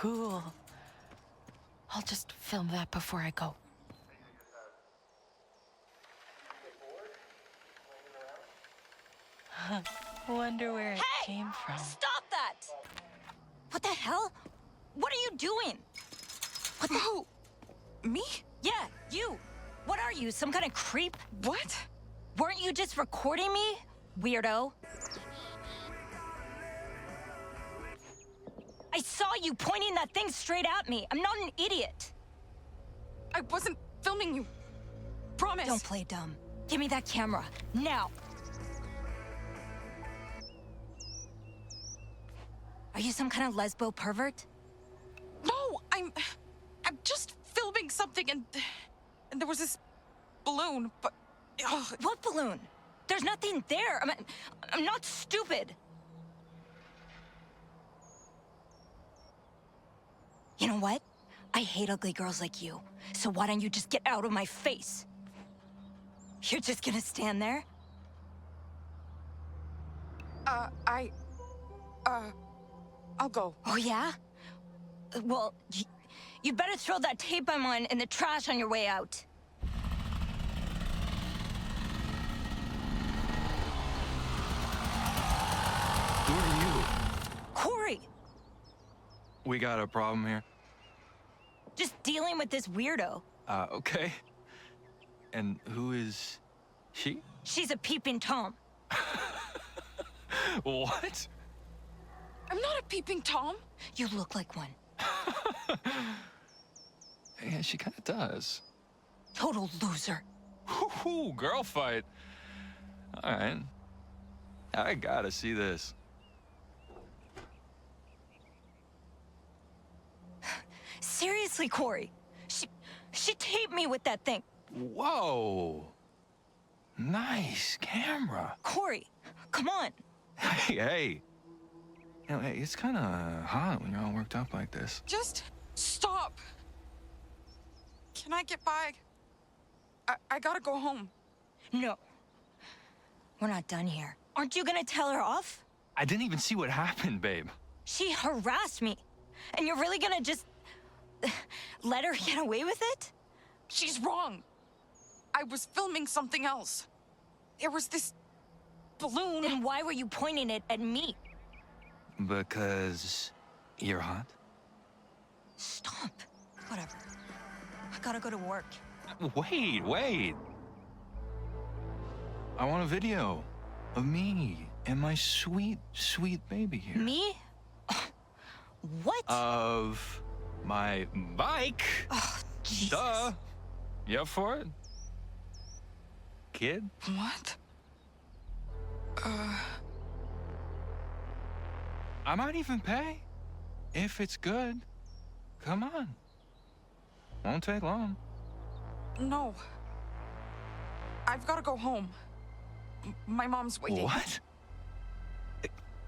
Cool. I'll just film that before I go. Wonder where it came from. Stop that! What the hell? What are you doing? What the... Who? Me? Yeah, you. What are you, some kind of creep? What? Weren't you just recording me, weirdo? I saw you pointing that thing straight at me. I'm not an idiot. I wasn't filming you. Promise. Don't play dumb. Give me that camera, now. Are you some kind of lesbo pervert? No, I'm just filming something and there was this balloon, but... Ugh. What balloon? There's nothing there. I'm not stupid. You know what? I hate ugly girls like you. So why don't you just get out of my face? You're just gonna stand there? I'll go. Oh, yeah? Well, you better throw that tape I'm on in the trash on your way out. Who are you? Corey! We got a problem here. Just dealing with this weirdo. Okay. And who is she? She's a peeping Tom. What? I'm not a peeping Tom. You look like one. Yeah, she kind of does. Total loser. Whoo, girl fight. All right. I gotta see this. Seriously, Corey. She taped me with that thing. Whoa. Nice camera. Corey, come on. Hey. You know, hey, it's kind of hot when you're all worked up like this. Just stop. Can I get by? I gotta go home. No. We're not done here. Aren't you gonna tell her off? I didn't even see what happened, babe. She harassed me. And you're really gonna just let her get away with it? She's wrong. I was filming something else. There was this balloon. Then why were you pointing it at me? Because you're hot? Stop. Whatever. I gotta go to work. Wait. I want a video of me and my sweet, sweet baby here. Me? What? Of my bike. Oh, Jesus. Duh. You up for it? Kid? What? I might even pay. If it's good. Come on. Won't take long. No. I've gotta go home. My mom's waiting. What?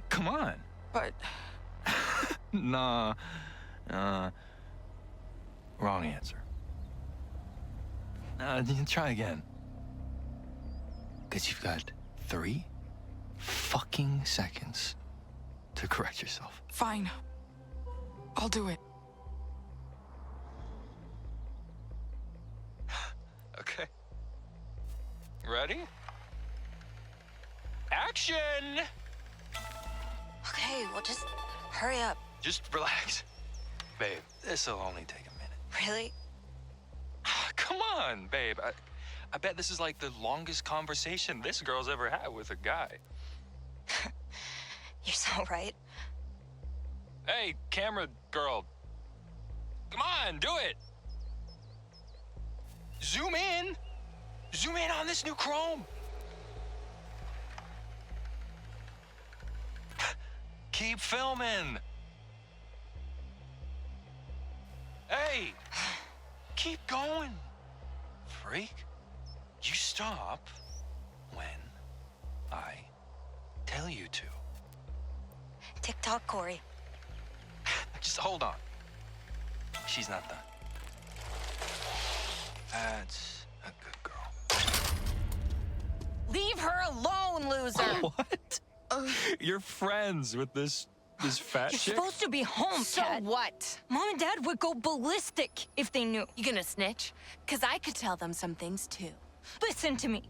Come on. But Nah. Wrong answer. Try again. Because you've got 3 fucking seconds to correct yourself. fine. I'll do it. Okay. Ready? Action! Okay, well, just hurry up. Just relax. Babe, this'll only take a minute. Really? Come on, babe. I bet this is like the longest conversation this girl's ever had with a guy. You're so right. Hey, camera girl. Come on, do it. Zoom in. Zoom in on this new Chrome. Keep filming. Hey, keep going. Freak, you stop when I tell you to. TikTok, Corey. Just hold on. She's not done. That's a good girl. Leave her alone, loser. What? You're friends with this This fat You're chick? supposed to be home, So Kat. what? Mom and Dad would go ballistic if they knew. You gonna snitch? Because I could tell them some things too. Listen to me.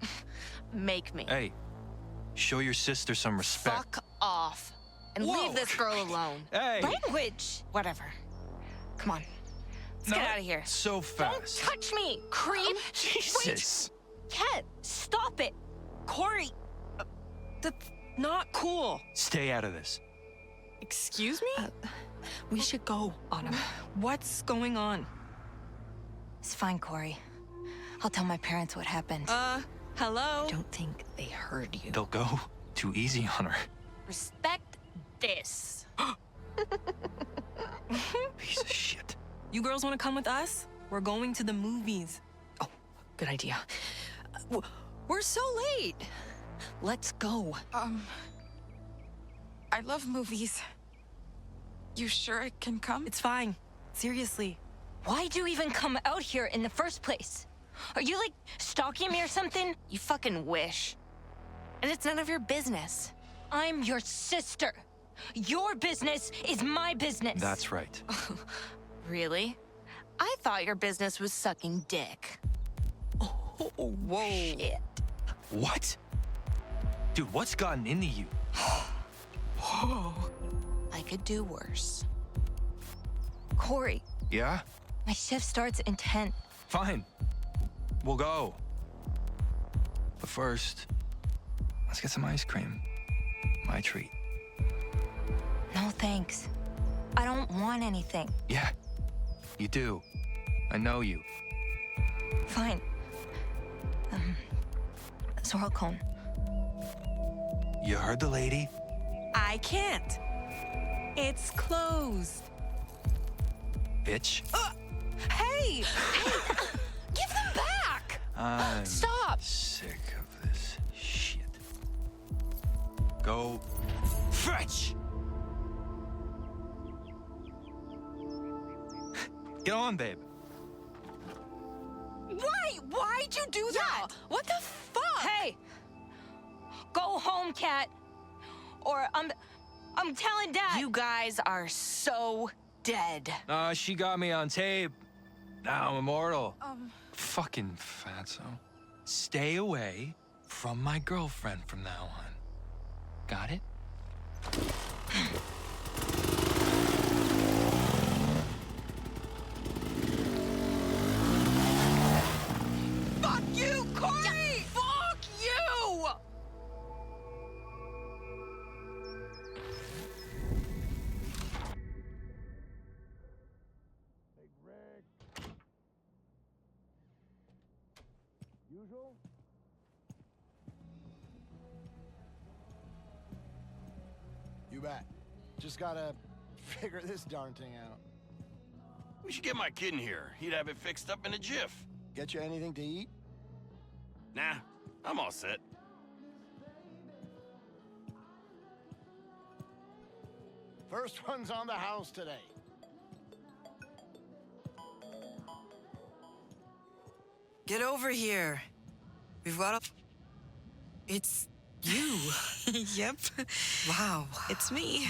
Make me. Hey, show your sister some respect. Fuck off. And Whoa. leave this girl alone. Hey! Language. Whatever. Come on. Let's get out of here. So Don't fast. touch me, creep. Jesus. Kat, stop it. Corey. That's not cool. Stay out of this. Excuse me? We should go, Autumn. What's going on? It's fine, Corey. I'll tell my parents what happened. Hello? I don't think they heard you. They'll go too easy on her. Respect this. Piece of shit. You girls want to come with us? We're going to the movies. Oh, good idea. We're so late. Let's go. I love movies. You sure I can come? It's fine. Seriously. Why'd you even come out here in the first place? Are you, like, stalking me or something? You fucking wish. And it's none of your business. I'm your sister. Your business is my business. That's right. Really? I thought your business was sucking dick. Whoa. Shit. What? Dude, what's gotten into you? I could do worse. Corey, Yeah? my shift starts in 10. Fine. We'll go. But first, let's get some ice cream. My treat. No thanks. I don't want anything. Yeah, you do. I know you. Fine. Swirl cone. You heard the lady? I can't. It's closed. Bitch. Hey! Give them back! I'm Stop! sick of this shit. Go fetch! Get on, babe. Why? Why'd you do that? What the fuck? Hey! Go home, Kat. Or I'm telling Dad. You guys are so dead. She got me on tape. Now I'm immortal. Fucking fatso. Stay away from my girlfriend from now on. Got it? Fuck you, Corey! Fuck you! You bet. Just gotta figure this darn thing out. We should get my kid in here. He'd have it fixed up in a jiff. Get you anything to eat? Nah, I'm all set. First one's on the house today. Get over here. We've got a... It's you. Yep. Wow. It's me.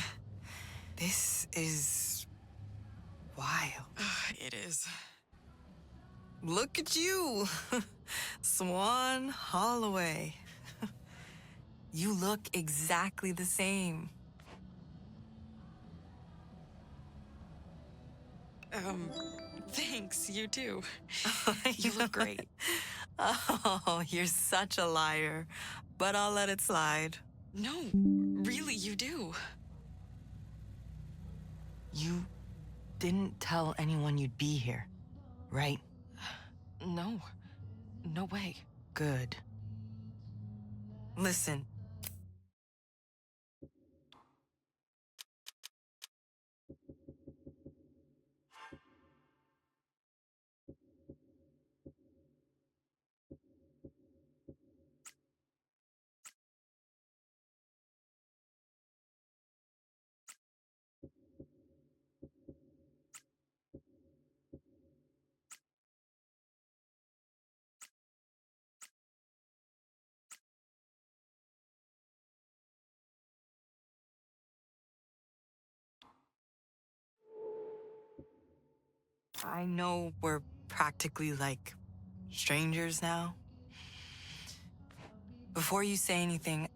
This is... wild. It is. Look at you. Swan Holloway. You look exactly the same. Thanks, you too. You look great. Oh, you're such a liar. But I'll let it slide. No, really, you do. You didn't tell anyone you'd be here, right? No. No way. Good. Listen, I know we're practically like strangers now. Before you say anything,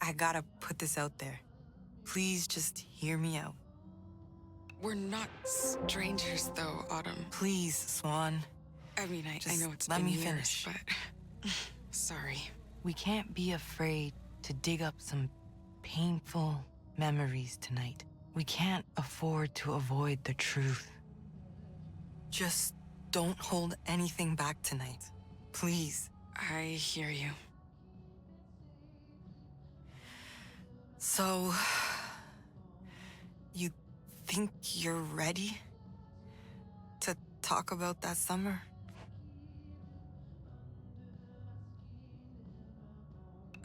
I gotta put this out there. Please just hear me out. We're not strangers, though, Autumn. Please, Swan. I mean, I Just know it's let been me years, finish. but sorry. We can't be afraid to dig up some painful memories tonight. We can't afford to avoid the truth. Just don't hold anything back tonight. Please. I hear you. So, you think you're ready to talk about that summer?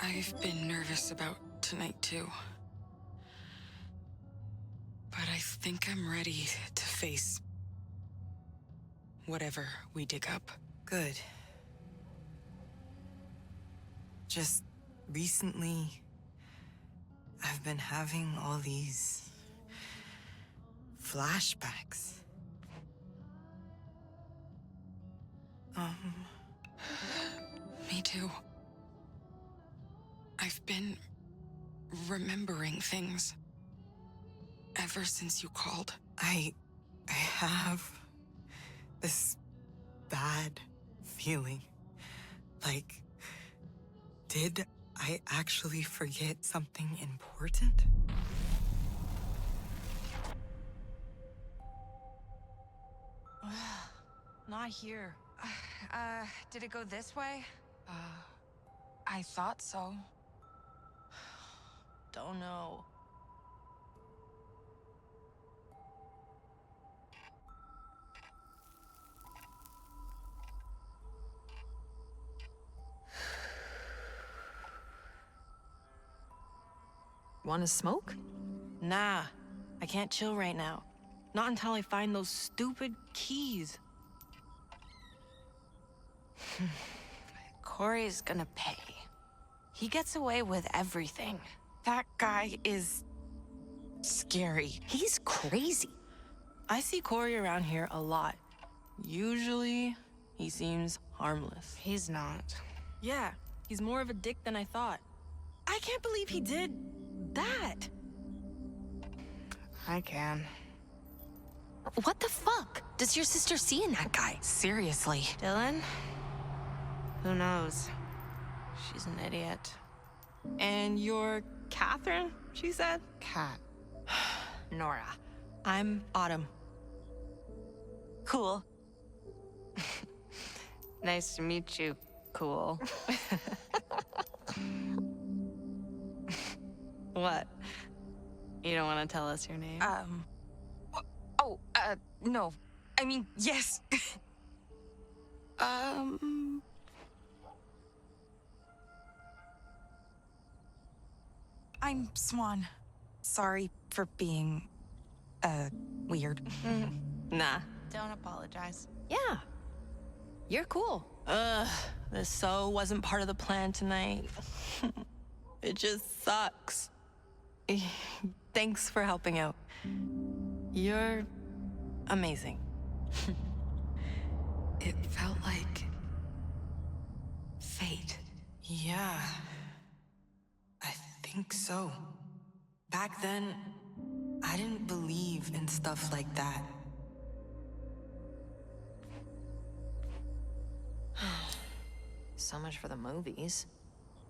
I've been nervous about tonight, too. But I think I'm ready to face whatever we dig up. Good. Just recently, I've been having all these flashbacks. Me too. I've been remembering things ever since you called. I have this bad feeling. Like, did I actually forget something important? Not here. Did it go this way? I thought so. Don't know. Want to smoke? Nah, I can't chill right now. Not until I find those stupid keys. Corey's gonna pay. He gets away with everything. That guy is scary. He's crazy. I see Corey around here a lot. Usually, he seems harmless. He's not. Yeah, he's more of a dick than I thought. I can't believe he did that. I can. What the fuck does your sister see in that guy? Seriously. Dylan? Who knows? She's an idiot. And you're Catherine, she said? Cat. Nora. I'm Autumn. Cool. Nice to meet you, cool. What? You don't want to tell us your name? No. I mean, yes. I'm Swan. Sorry for being, weird. Nah. Don't apologize. Yeah. You're cool. This so wasn't part of the plan tonight. It just sucks. Thanks for helping out. You're amazing. It felt like fate. Yeah, I think so. Back then, I didn't believe in stuff like that. So much for the movies.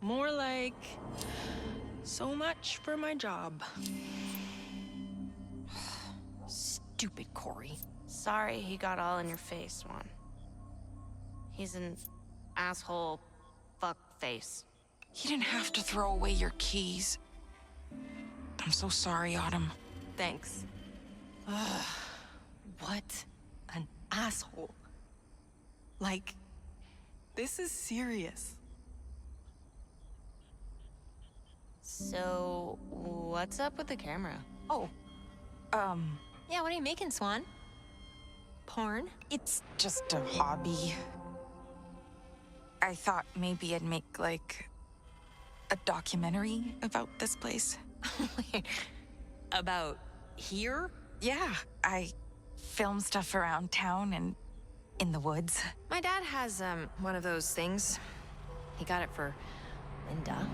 More like, so much for my job. Stupid Corey. Sorry he got all in your face, Swan. He's an asshole fuck face. You didn't have to throw away your keys. I'm so sorry, Autumn. Thanks. What an asshole. Like, this is serious. So, what's up with the camera? Oh, Yeah, what are you making, Swan? Porn? it's just a hobby. I thought maybe I'd make, like, a documentary about this place. About here? Yeah, I film stuff around town and in the woods. My dad has, one of those things. He got it for Linda.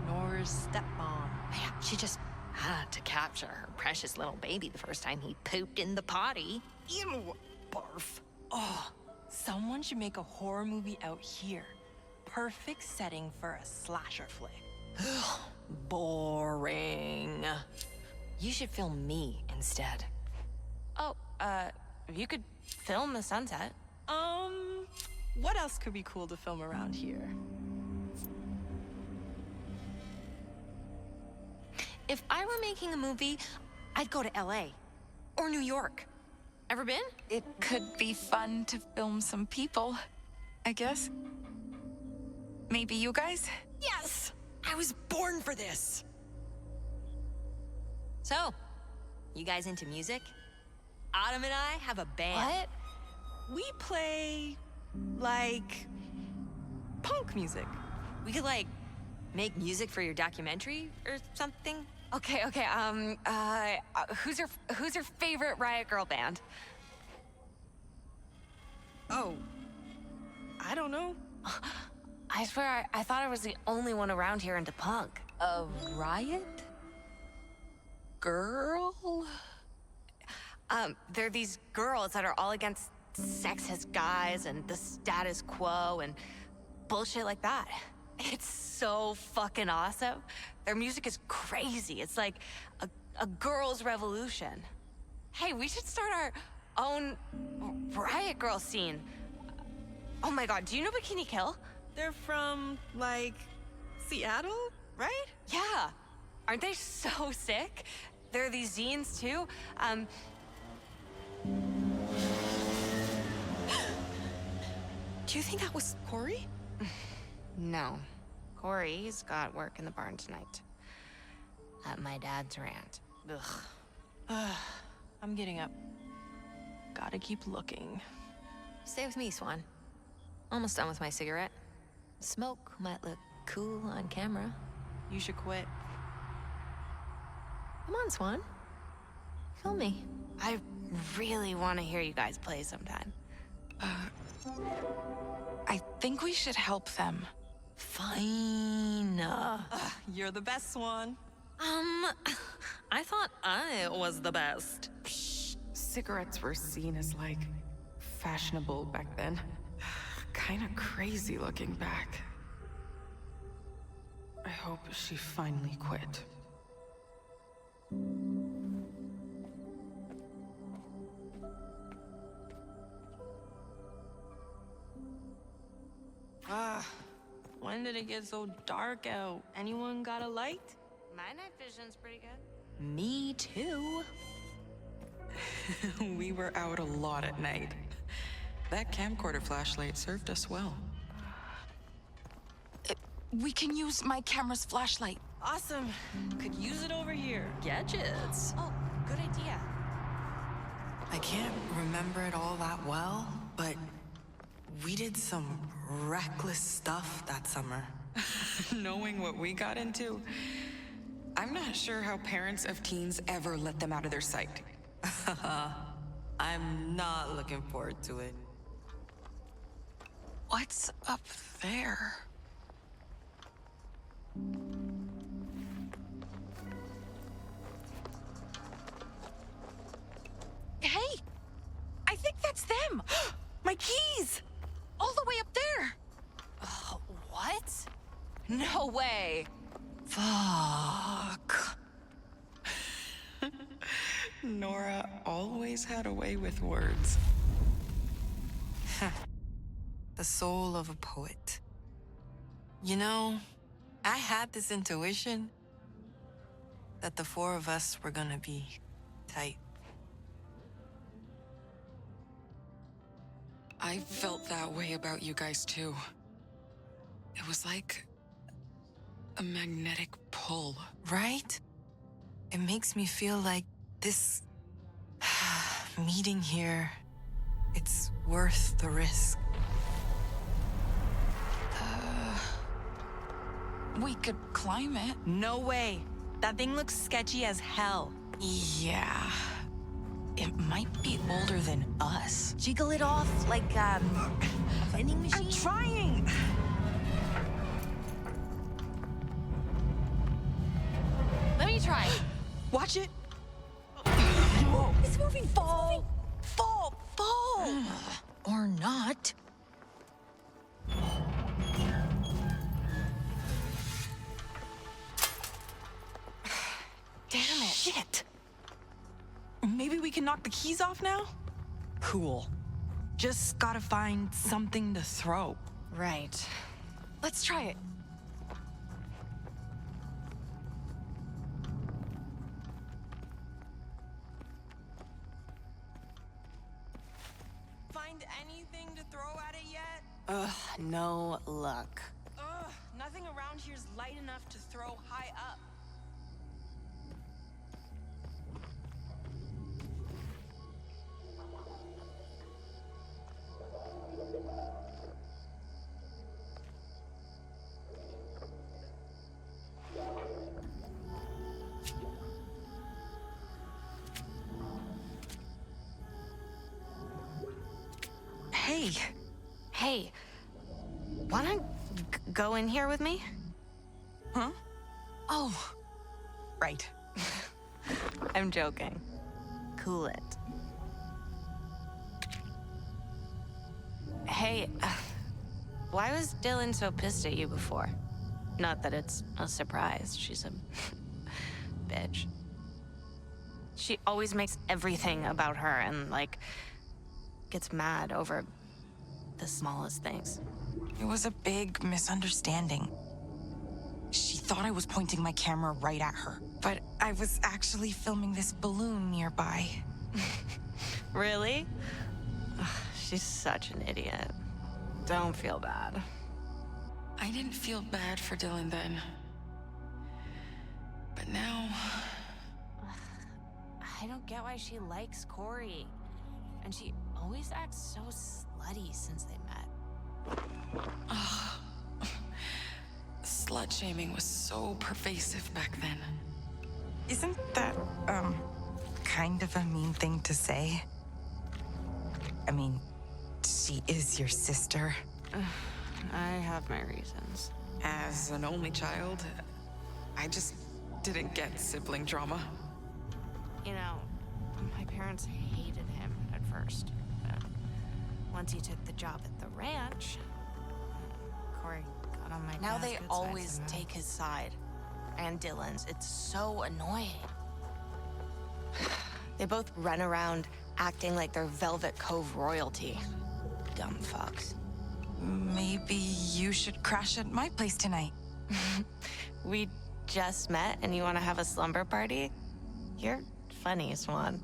Nora's stepmom. Man, she just had to capture her precious little baby the first time he pooped in the potty. Ew, barf. Oh, someone should make a horror movie out here. Perfect setting for a slasher flick. Boring. You should film me instead. Oh, you could film the sunset. What else could be cool to film around here? If I were making a movie, I'd go to LA or New York. Ever been? It could be fun to film some people, I guess. Maybe you guys? Yes! I was born for this! So, you guys into music? Autumn and I have a band. What? We play, like, punk music. We could, like, make music for your documentary or something? Okay, who's your favorite Riot Girl band? Oh, I don't know. I swear, I thought I was the only one around here into punk. A riot? Girl? They're these girls that are all against sexist guys and the status quo and bullshit like that. It's so fucking awesome. Their music is crazy. It's like a girl's revolution. Hey, we should start our own Riot Girl scene. Oh my god, do you know Bikini Kill? They're from, like, Seattle, right? Yeah. Aren't they so sick? There are these zines too. Do you think that was Corey? No. Corey's got work in the barn tonight. At my dad's rant. Ugh. I'm getting up. Gotta keep looking. Stay with me, Swan. Almost done with my cigarette. Smoke might look cool on camera. You should quit. Come on, Swan. Film me. I really want to hear you guys play sometime. I think we should help them. Fine. You're the best one. I thought I was the best. Cigarettes were seen as, like, fashionable back then. Kinda crazy looking back. I hope she finally quit. When did it get so dark out? Anyone got a light? My night vision's pretty good. Me too. We were out a lot at night. That camcorder flashlight served us well. We can use my camera's flashlight. Awesome. Could use it over here. Gadgets. Oh, good idea. I can't remember it all that well, but we did some reckless stuff that summer. Knowing what we got into, I'm not sure how parents of teens ever let them out of their sight. I'm not looking forward to it. What's up there? Hey! I think that's them! My keys! All the way up there! What? No way. Fuck. Nora always had a way with words. The soul of a poet. You know, I had this intuition that the four of us were gonna be tight. I felt that way about you guys too. It was like a magnetic pull. Right? It makes me feel like this meeting here, it's worth the risk. We could climb it. No way. That thing looks sketchy as hell. Yeah. It might be older than us. Jiggle it off like, a vending machine? I'm trying! Let me try. Watch it. Whoa, it's moving. Fall. Fall! Or not. Damn it. Shit! Maybe we can knock the keys off now? Cool. Just gotta find something to throw. Right. Let's try it. Find anything to throw at it yet? Ugh, no luck. Ugh, nothing around here's light enough to throw high up. Hey. Hey, wanna go in here with me? Huh? Oh. Right. I'm joking. Cool it. Hey, why was Dylan so pissed at you before? Not that it's a surprise. She's a bitch. She always makes everything about her and, like, gets mad over the smallest things. It was a big misunderstanding. She thought I was pointing my camera right at her, but I was actually filming this balloon nearby. Really? Ugh, she's such an idiot. Don't feel bad. I didn't feel bad for Dylan then. But now... I don't get why she likes Corey. And she always acts so slutty since they met. Slut-shaming was so pervasive back then. Isn't that, kind of a mean thing to say? I mean, she is your sister. I have my reasons. As an only child, I just didn't get sibling drama. You know, my parents hated him at first. But once he took the job at the ranch, Corey got on my Now dad's they good side always somehow. take his side. And Dylan's. It's so annoying. They both run around acting like they're Velvet Cove royalty. Dumb fucks. Maybe you should crash at my place tonight. We just met and you want to have a slumber party? You're funny, Swan.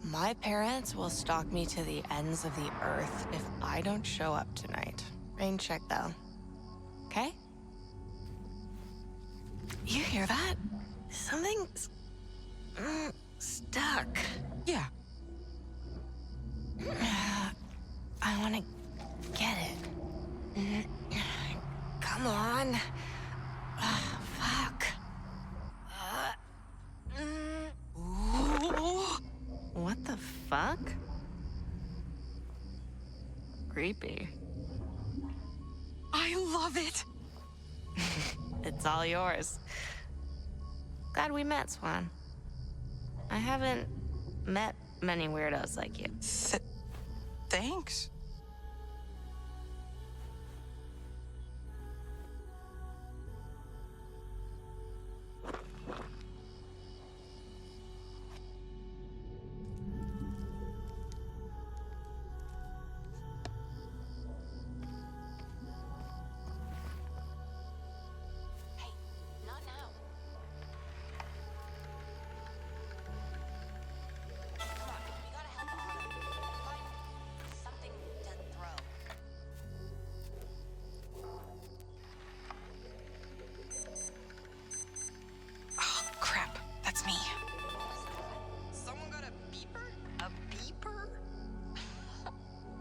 My parents will stalk me to the ends of the earth if I don't show up tonight. Rain check, though. Okay? You hear that? Something's stuck. Yeah. I want to get it. Come on. Fuck. Ooh. What the fuck? Creepy. I love it. It's all yours. Glad we met, Swan. I haven't met many weirdos like you. Thanks. Not now. Come on, we gotta help Autumn find something to throw. Oh, crap. That's me. Someone got a beeper? A beeper?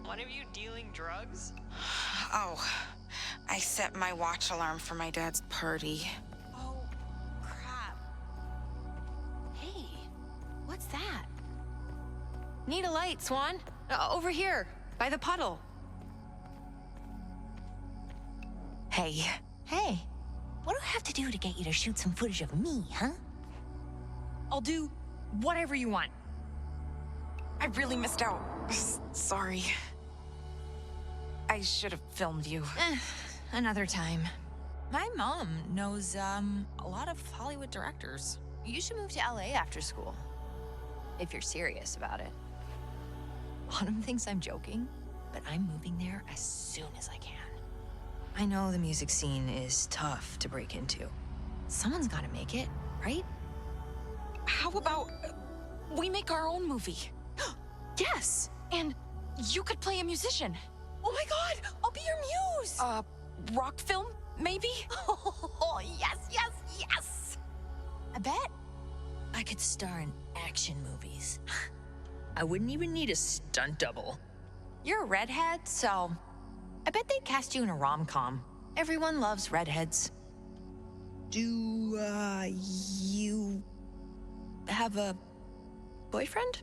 One of you dealing drugs? Oh, I set my watch alarm for my dad's party. Oh, crap. Hey, what's that? Need a light, Swan. Over here, by the puddle. Hey. Hey, what do I have to do to get you to shoot some footage of me, huh? I'll do whatever you want. I really missed out. Sorry. I should have filmed you. Another time. My mom knows, a lot of Hollywood directors. You should move to LA after school. If you're serious about it. Autumn thinks I'm joking, but I'm moving there as soon as I can. I know the music scene is tough to break into. Someone's gotta make it, right? How about we make our own movie? Yes! And you could play a musician. Oh my god! I'll be your muse! Rock film, maybe? Oh, yes, yes, yes! I bet I could star in action movies. I wouldn't even need a stunt double. You're a redhead, so I bet they'd cast you in a rom-com. Everyone loves redheads. Do, you have a boyfriend?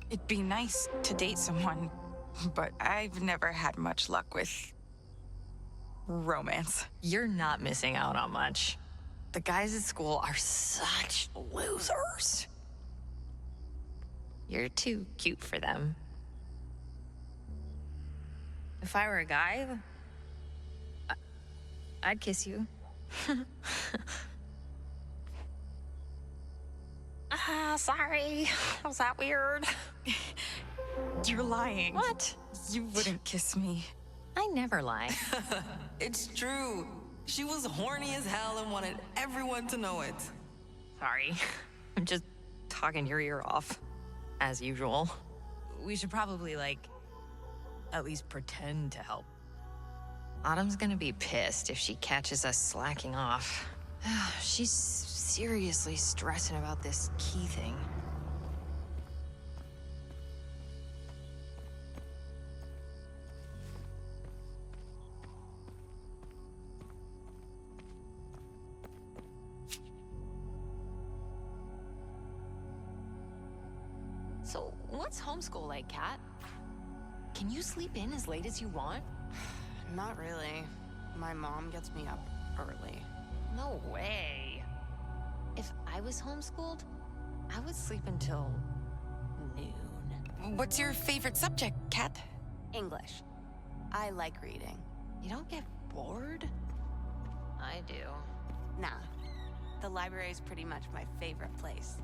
It'd be nice to date someone, but I've never had much luck with romance. You're not missing out on much. The guys at school are such losers. You're too cute for them. If I were a guy, I'd kiss you. Sorry. Was that weird? You're lying. What? You wouldn't kiss me. I never lie. It's true. She was horny as hell and wanted everyone to know it. Sorry. I'm just talking your ear off. As usual. We should probably, at least pretend to help. Autumn's gonna be pissed if she catches us slacking off. She's seriously stressing about this key thing. So, what's homeschool like, Kat? Can you sleep in as late as you want? Not really. My mom gets me up early. No way. If I was homeschooled, I would sleep until noon. What's your favorite subject, Kat? English. I like reading. You don't get bored? I do. Nah. The library is pretty much my favorite place.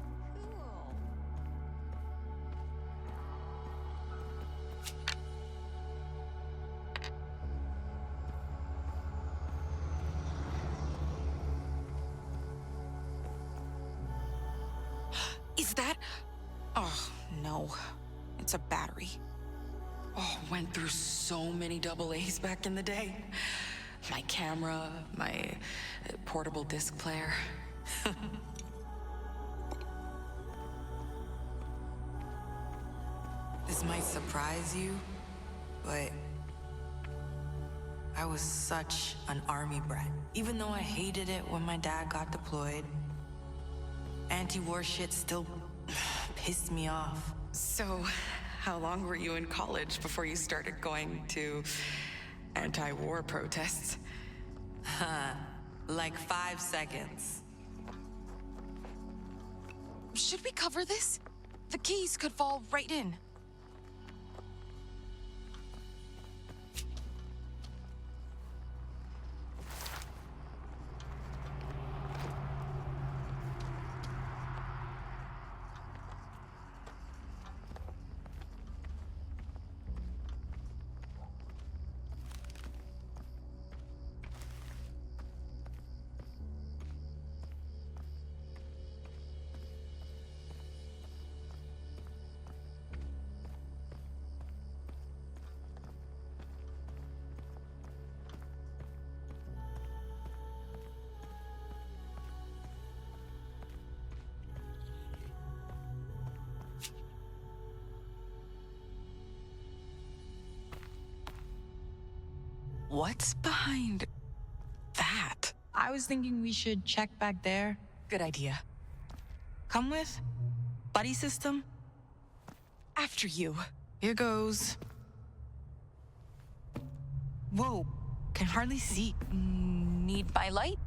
Cool. Is that? Oh, no. It's a battery. Oh, went through so many double A's back in the day. My camera, my portable disc player. This might surprise you, but I was such an army brat. Even though I hated it when my dad got deployed, anti-war shit still pissed me off. So, how long were you in college before you started going to anti-war protests? Like 5 seconds. Should we cover this? The keys could fall right in. What's behind that? I I was thinking we should check back there. Good idea. Come with? Buddy system? After you. Here goes. Whoa, can hardly see. Need my light?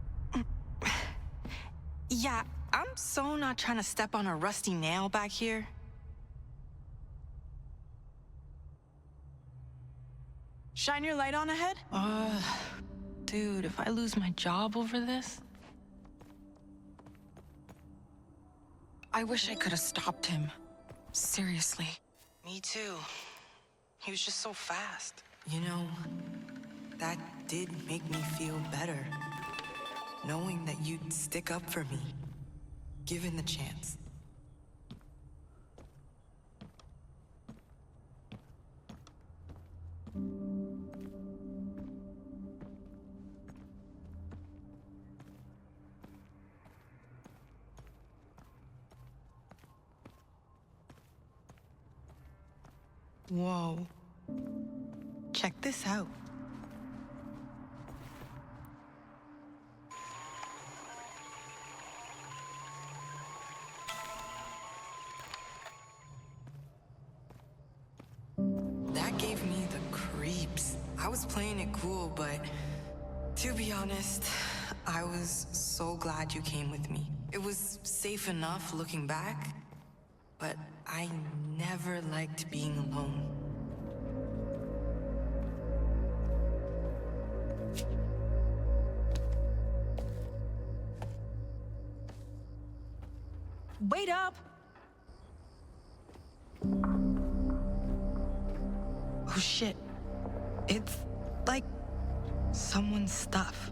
Yeah, I'm so not trying to step on a rusty nail back here. Shine your light on ahead? Dude, if I lose my job over this? I wish I could have stopped him. Seriously. Me too. He was just so fast. You know, that did make me feel better. Knowing that you'd stick up for me, given the chance. Whoa. Check this out. That gave me the creeps. I was playing it cool, but to be honest, I was so glad you came with me. It was safe enough looking back, but I never liked being alone. Wait up! Oh shit. It's like someone's stuff.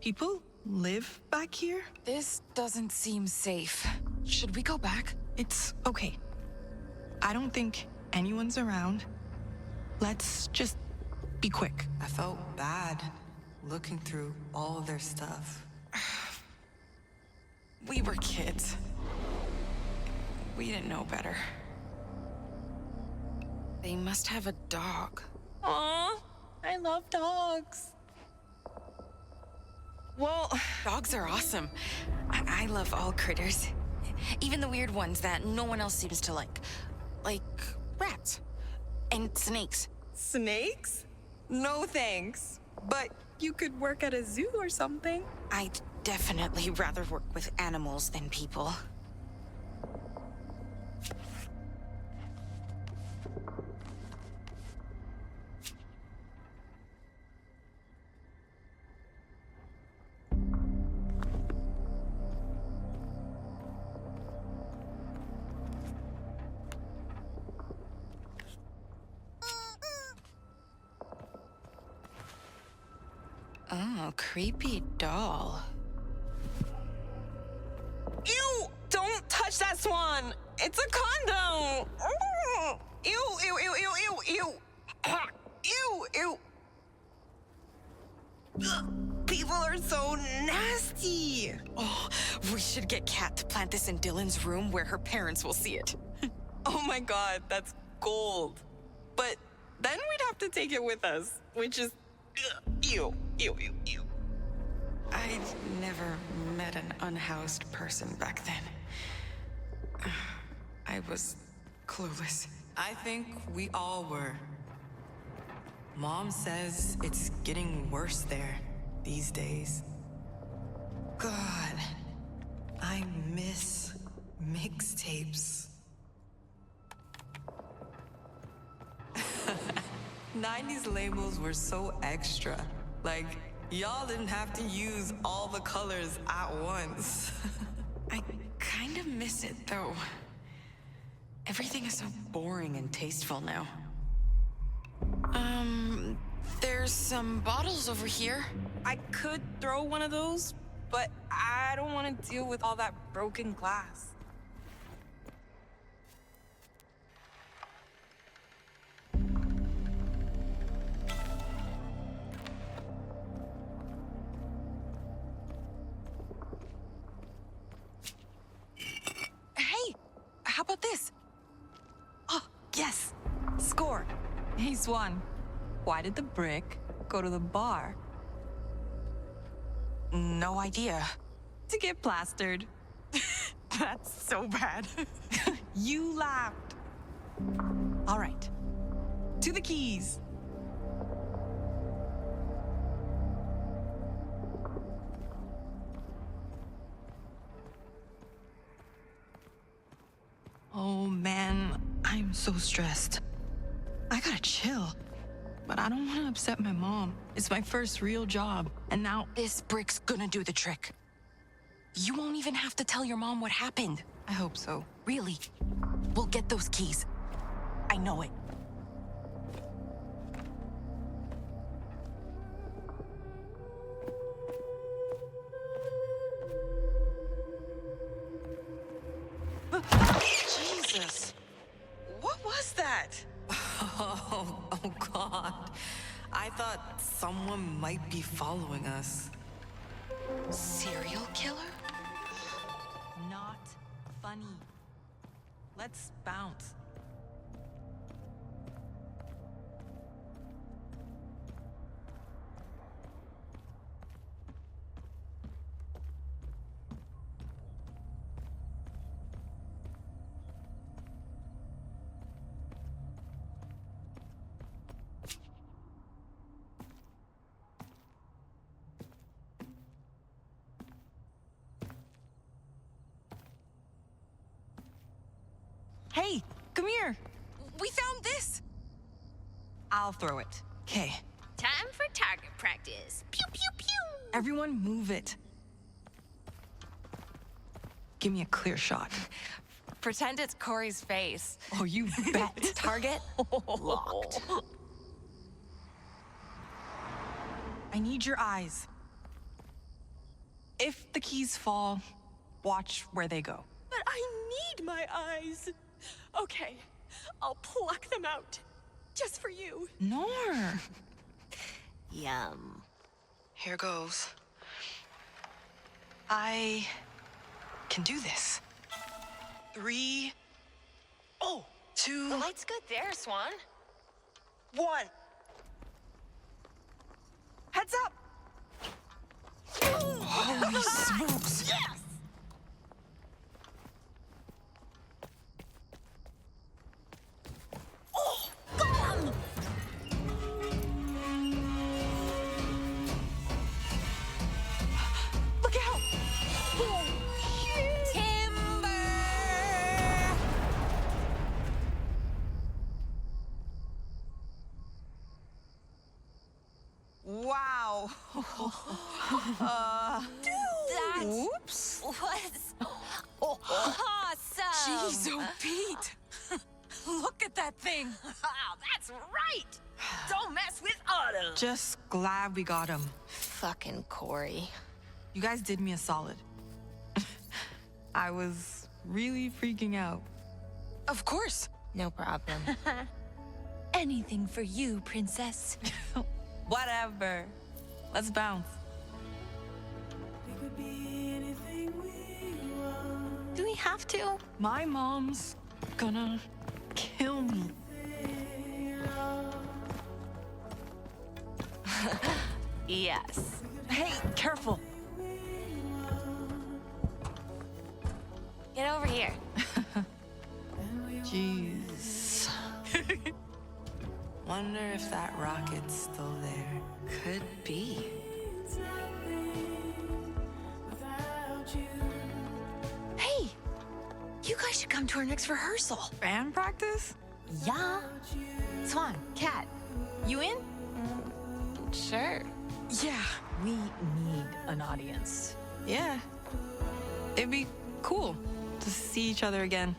People live back here? This doesn't seem safe. Should we go back? It's okay. I don't think anyone's around. Let's just be quick. I felt bad looking through all their stuff. We were kids. We didn't know better. They must have a dog. Aw, I love dogs. Well, dogs are awesome. I love all critters. Even the weird ones that no one else seems to like. Like rats. And snakes. Snakes? No thanks. But you could work at a zoo or something. I'd definitely rather work with animals than people. Oh, creepy doll. Ew! Don't touch that swan! It's a condom! Ew, ew, ew, ew, ew, ew! Ew, ew! People are so nasty! Oh, we should get Kat to plant this in Dylan's room where her parents will see it. Oh my god, that's gold. But then we'd have to take it with us, which is... ew, ew, ew, ew. I'd never met an unhoused person back then. I was clueless. I think we all were. Mom says it's getting worse there these days. God, I miss mixtapes. 90s labels were so extra. Like, y'all didn't have to use all the colors at once. I kind of miss it, though. Everything is so boring and tasteful now. There's some bottles over here. I could throw one of those, but I don't want to deal with all that broken glass. Hey, how about this? Oh, yes! Score! Hey, Swan. Why did the brick go to the bar No idea. To get plastered. That's so bad. You laughed. All right. To the keys. Oh man, I'm so stressed. I gotta chill. But I don't want to upset my mom. It's my first real job, and now... This brick's gonna do the trick. You won't even have to tell your mom what happened. I hope so. Really. We'll get those keys. I know it. Jesus. What was that? Oh God. I thought someone might be following us. Serial killer? Not funny. Let's bounce. Hey, come here. We found this! I'll throw it. Okay. Time for target practice. Pew, pew, pew. Everyone move it. Give me a clear shot. Pretend it's Corey's face. Oh, you bet. Target locked. I need your eyes. If the keys fall, watch where they go. But I need my eyes. Okay, I'll pluck them out. Just for you. Nor. Yum. Here goes. I can do this. 3, 2, The light's good there, Swan. 1. Heads up! Holy smokes! Yes! Oh, got him! Look out! Oh, shit! Timber! Wow. That Oops. was awesome! Jeez, oh, Pete! Look at that thing! That's right! Don't mess with Autumn! Just glad we got him. Fucking Corey. You guys did me a solid. I was really freaking out. Of course. No problem. Anything for you, princess. Whatever. Let's bounce. Do we have to? My mom's gonna kill me. Yes. Hey, careful. Get over here. Jeez. Wonder if that rocket's still there. Could be. Hey! You guys should come to our next rehearsal. Band practice? Yeah. Swan, Cat, you in? Sure. Yeah. We need an audience. Yeah. It'd be cool to see each other again.